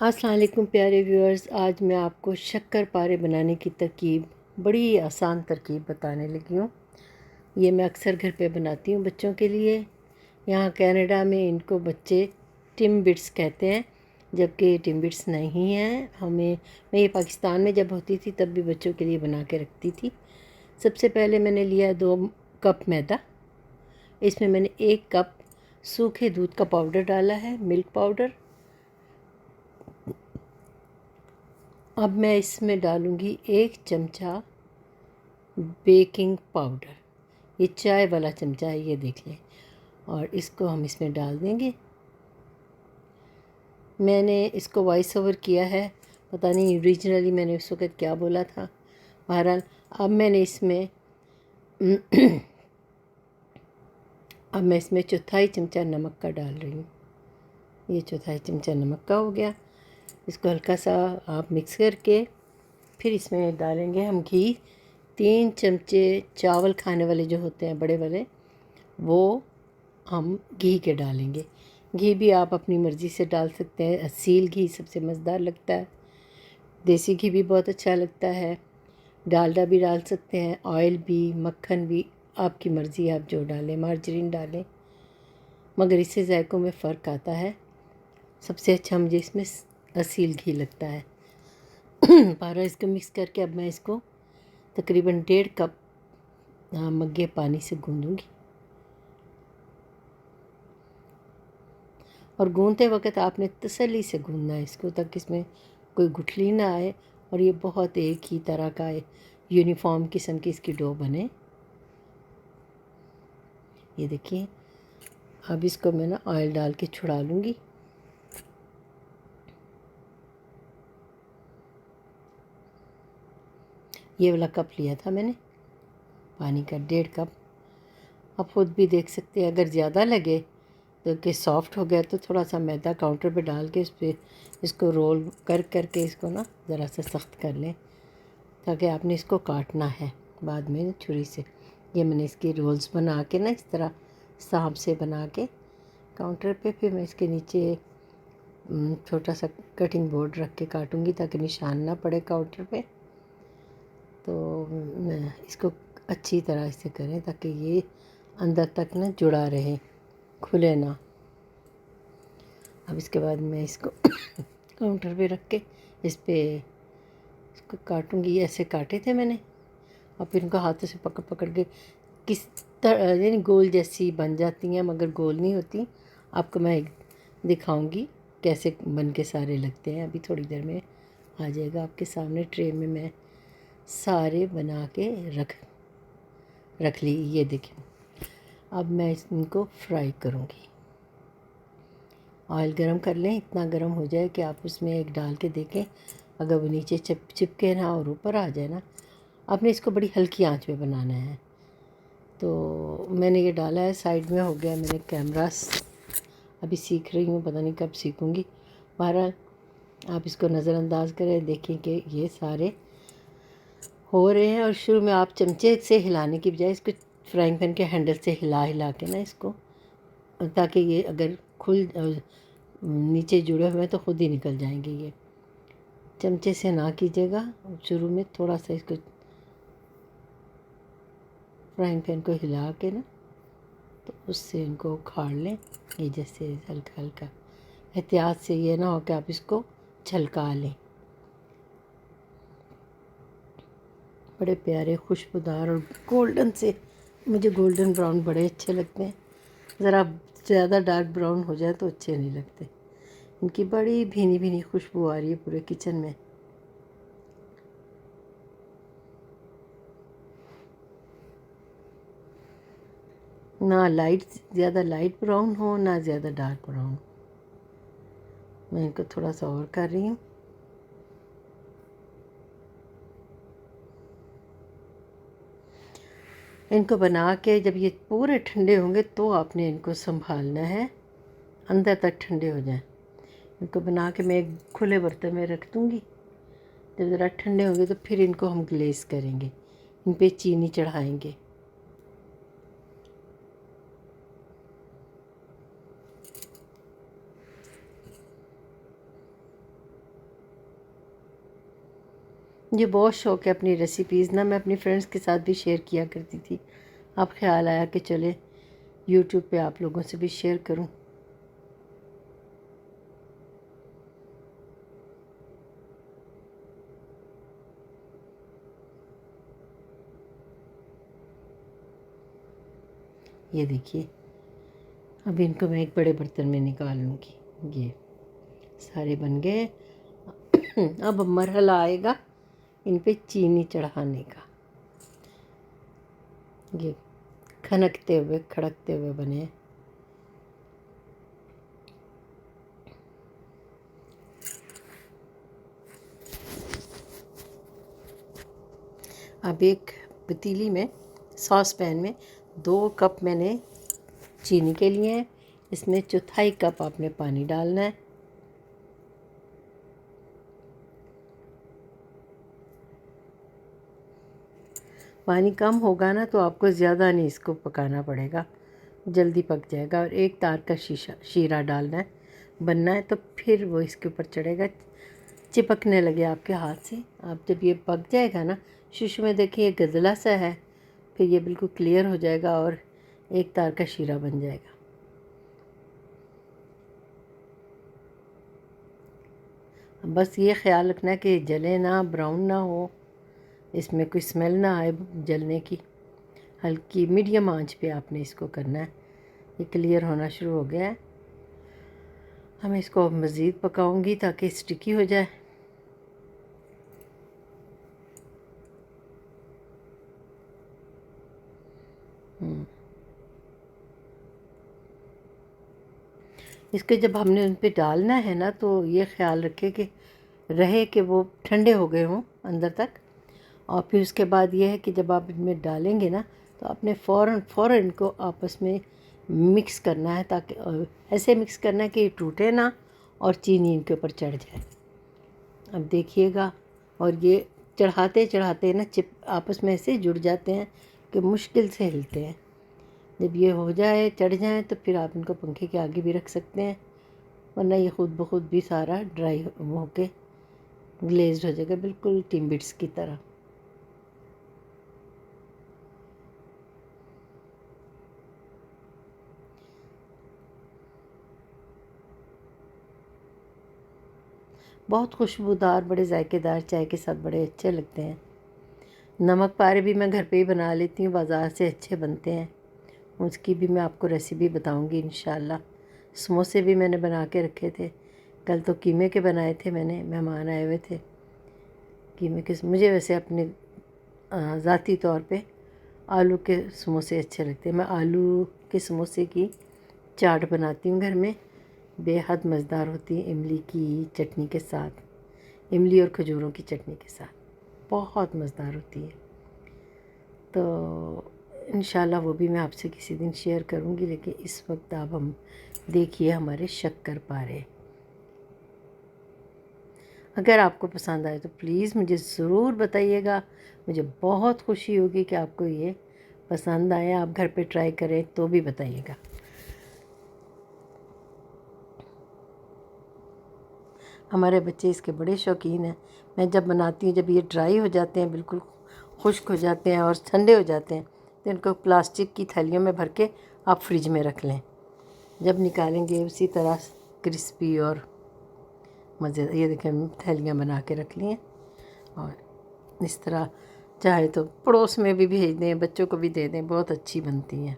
अस्सलाम वालेकुम प्यारे व्यूअर्स। आज मैं आपको शक्कर पारे बनाने की तरकीब, बड़ी आसान तरकीब बताने लगी हूँ। ये मैं अक्सर घर पे बनाती हूँ बच्चों के लिए। यहाँ कनाडा में इनको बच्चे टिम्बिट्स कहते हैं, जबकि टिम्बिट्स नहीं हैं। मैं ये पाकिस्तान में जब होती थी तब भी बच्चों के लिए बना के रखती थी। सबसे पहले मैंने लिया 2 कप मैदा। इसमें मैंने 1 कप सूखे दूध का पाउडर डाला है, मिल्क पाउडर। अब मैं इसमें डालूँगी 1 चमचा बेकिंग पाउडर। ये चाय वाला चमचा है, ये देख लें। और इसको हम इसमें डाल देंगे। मैंने इसको वॉइस ओवर किया है, पता नहीं ओरिजिनली मैंने उस वक़्त क्या बोला था। बहरहाल अब मैंने इसमें अब मैं इसमें चौथाई चमचा नमक का डाल रही हूँ। ये चौथाई चमचा नमक का हो गया। इसको हल्का सा आप मिक्स करके फिर इसमें डालेंगे हम घी। 3 चमचे चावल खाने वाले जो होते हैं बड़े वाले, वो हम घी के डालेंगे। घी भी आप अपनी मर्ज़ी से डाल सकते हैं। असील घी सबसे मज़ेदार लगता है, देसी घी भी बहुत अच्छा लगता है, डालडा भी डाल सकते हैं, ऑयल भी, मक्खन भी, आपकी मर्ज़ी, आप जो डालें, मार्जरीन डालें, मगर इससे जायकों में फ़र्क आता है। सबसे अच्छा मुझे इसमें असील घी लगता है। पारा इसको मिक्स करके अब मैं इसको तकरीबन 1.5 कप मग्गे पानी से गूँधूँगी। और गूँधते वक्त आपने तसल्ली से गूँधना है इसको, ताकि इसमें कोई गुठली ना आए और ये बहुत एक ही तरह का यूनिफॉर्म किस्म की इसकी डो बने। ये देखिए, अब इसको मैं ना ऑयल डाल के छुड़ा लूँगी। ये वाला कप लिया था मैंने पानी का, 1.5 कप। आप खुद भी देख सकते हैं, अगर ज़्यादा लगे तो कि सॉफ्ट हो गया तो थोड़ा सा मैदा काउंटर पे डाल के इस पर इसको रोल करके इसको ना ज़रा सा सख्त कर लें, ताकि आपने इसको काटना है बाद में छुरी से। ये मैंने इसके रोल्स बना के ना इस तरह सांप से बना के काउंटर पे, फिर मैं इसके नीचे छोटा सा कटिंग बोर्ड रख के काटूंगी ताकि निशान ना पड़े काउंटर पे। तो इसको अच्छी तरह से करें ताकि ये अंदर तक ना जुड़ा रहे, खुले ना। अब इसके बाद मैं इसको काउंटर पे रख के इस पे इसको काटूंगी। ऐसे काटे थे मैंने, और फिर इनको हाथों से पकड़ पकड़ के किस तरह यानी गोल जैसी बन जाती हैं, मगर गोल नहीं होती। आपको मैं दिखाऊंगी कैसे बन के सारे लगते हैं। अभी थोड़ी देर में आ जाएगा आपके सामने। ट्रे में मैं सारे बना के रख ली। ये देखिए, अब मैं इनको फ्राई करूँगी। ऑयल गरम कर लें, इतना गरम हो जाए कि आप उसमें एक डाल के देखें, अगर वो नीचे चिपके ना और ऊपर आ जाए ना। आपने इसको बड़ी हल्की आंच पे बनाना है। तो मैंने ये डाला है, साइड में हो गया। मैंने कैमरा अभी सीख रही हूँ, पता नहीं कब सीखूँगी। बहरहाल आप इसको नज़रअंदाज करें, देखें कि ये सारे हो रहे हैं। और शुरू में आप चमचे से हिलाने की बजाय इसको फ्राइंग पैन के हैंडल से हिला हिला के ना इसको, ताकि ये अगर नीचे जुड़े हुए हैं तो खुद ही निकल जाएंगे। ये चमचे से ना कीजिएगा, शुरू में थोड़ा सा इसको फ्राइंग पैन को हिला के ना, तो उससे इनको उखाड़ लें। ये जैसे हल्का हल्का, एहतियात से, ये ना हो कि आप इसको छलका लें। बड़े प्यारे खुशबूदार और गोल्डन से, मुझे गोल्डन ब्राउन बड़े अच्छे लगते हैं। ज़रा ज़्यादा डार्क ब्राउन हो जाए तो अच्छे नहीं लगते। इनकी बड़ी भीनी भीनी खुशबू आ रही है पूरे किचन में। ना लाइट, ज़्यादा लाइट ब्राउन हो, ना ज़्यादा डार्क ब्राउन। मैं इनको थोड़ा सा और कर रही हूँ। इनको बना के जब ये पूरे ठंडे होंगे तो आपने इनको संभालना है, अंदर तक ठंडे हो जाएं। इनको बना के मैं एक खुले बर्तन में रख दूँगी। जब ज़रा ठंडे होंगे तो फिर इनको हम ग्लेज़ करेंगे, इन पे चीनी चढ़ाएंगे। मुझे बहुत शौक़ है अपनी रेसिपीज़ ना, मैं अपनी फ्रेंड्स के साथ भी शेयर किया करती थी। अब ख्याल आया कि चले यूट्यूब पे आप लोगों से भी शेयर करूं। ये देखिए, अब इनको मैं एक बड़े बर्तन में निकाल लूँगी। ये सारे बन गए। अब मरहला आएगा इन पे चीनी चढ़ाने का। ये खनकते हुए खड़कते हुए बने। अब एक पतीली में, सॉस पैन में 2 कप मैंने चीनी के लिए हैं। इसमें 1/4 कप आपने पानी डालना है। पानी कम होगा ना तो आपको ज़्यादा नहीं इसको पकाना पड़ेगा, जल्दी पक जाएगा। और 1 तार का शीरा डालना है, बनना है तो फिर वो इसके ऊपर चढ़ेगा। चिपकने लगे आपके हाथ से। आप जब ये पक जाएगा ना, शुरू में देखिए ये गदला सा है, फिर ये बिल्कुल क्लियर हो जाएगा और 1 तार का शीरा बन जाएगा। बस ये ख्याल रखना कि जले ना, ब्राउन ना हो, इसमें कोई स्मेल ना आए जलने की। हल्की मीडियम आंच पे आपने इसको करना है। ये क्लियर होना शुरू हो गया है। मैं इसको मज़ीद पकाऊंगी ताकि स्टिकी हो जाए। इसके जब हमने उन पे डालना है ना तो ये ख़्याल रखें कि रहे कि वो ठंडे हो गए हों अंदर तक। और फिर उसके बाद ये है कि जब आप इनमें डालेंगे ना तो आपने फ़ौरन इनको आपस में मिक्स करना है, ताकि ऐसे मिक्स करना है कि ये टूटे ना और चीनी इनके ऊपर चढ़ जाए। अब देखिएगा, और ये चढ़ाते चढ़ाते ना चिप आपस में ऐसे जुड़ जाते हैं कि मुश्किल से हिलते हैं। जब ये हो जाए, चढ़ जाए, तो फिर आप इनको पंखे के आगे भी रख सकते हैं, वरना ये खुद ब खुद भी सारा ड्राई होके ग्लेज्ड हो जाएगा, बिल्कुल टिम्बिट्स की तरह। बहुत खुशबूदार, बड़े जायकेदार, चाय के साथ बड़े अच्छे लगते हैं। नमक पारे भी मैं घर पे ही बना लेती हूँ, बाज़ार से अच्छे बनते हैं। उसकी भी मैं आपको रेसिपी बताऊँगी इंशाल्लाह। समोसे भी मैंने बना के रखे थे। कल तो कीमे के बनाए थे मैंने, मेहमान आए हुए थे। कीमे के मुझे वैसे अपने ज़ाती तौर पे आलू के समोसे अच्छे लगते हैं। मैं आलू के समोसे की चाट बनाती हूँ घर में, बेहद मज़ेदार होती है इमली की चटनी के साथ, इमली और खजूरों की चटनी के साथ बहुत मज़ेदार होती है। तो इंशाल्लाह वो भी मैं आपसे किसी दिन शेयर करूँगी, लेकिन इस वक्त आप हम देखिए हमारे शक्करपारे। अगर आपको पसंद आए तो प्लीज़ मुझे ज़रूर बताइएगा। मुझे बहुत खुशी होगी कि आपको ये पसंद आए। आप घर पे ट्राई करें तो भी बताइएगा। हमारे बच्चे इसके बड़े शौकीन हैं। मैं जब बनाती हूँ, जब ये ड्राई हो जाते हैं, बिल्कुल खुश्क हो जाते हैं और ठंडे हो जाते हैं, तो इनको प्लास्टिक की थैलियों में भर के आप फ्रिज में रख लें। जब निकालेंगे उसी तरह क्रिस्पी और मज़े। ये देखें, थैलियाँ बना के रख ली हैं, और इस तरह चाहे तो पड़ोस में भी भेज दें, बच्चों को भी दे दें, बहुत अच्छी बनती हैं।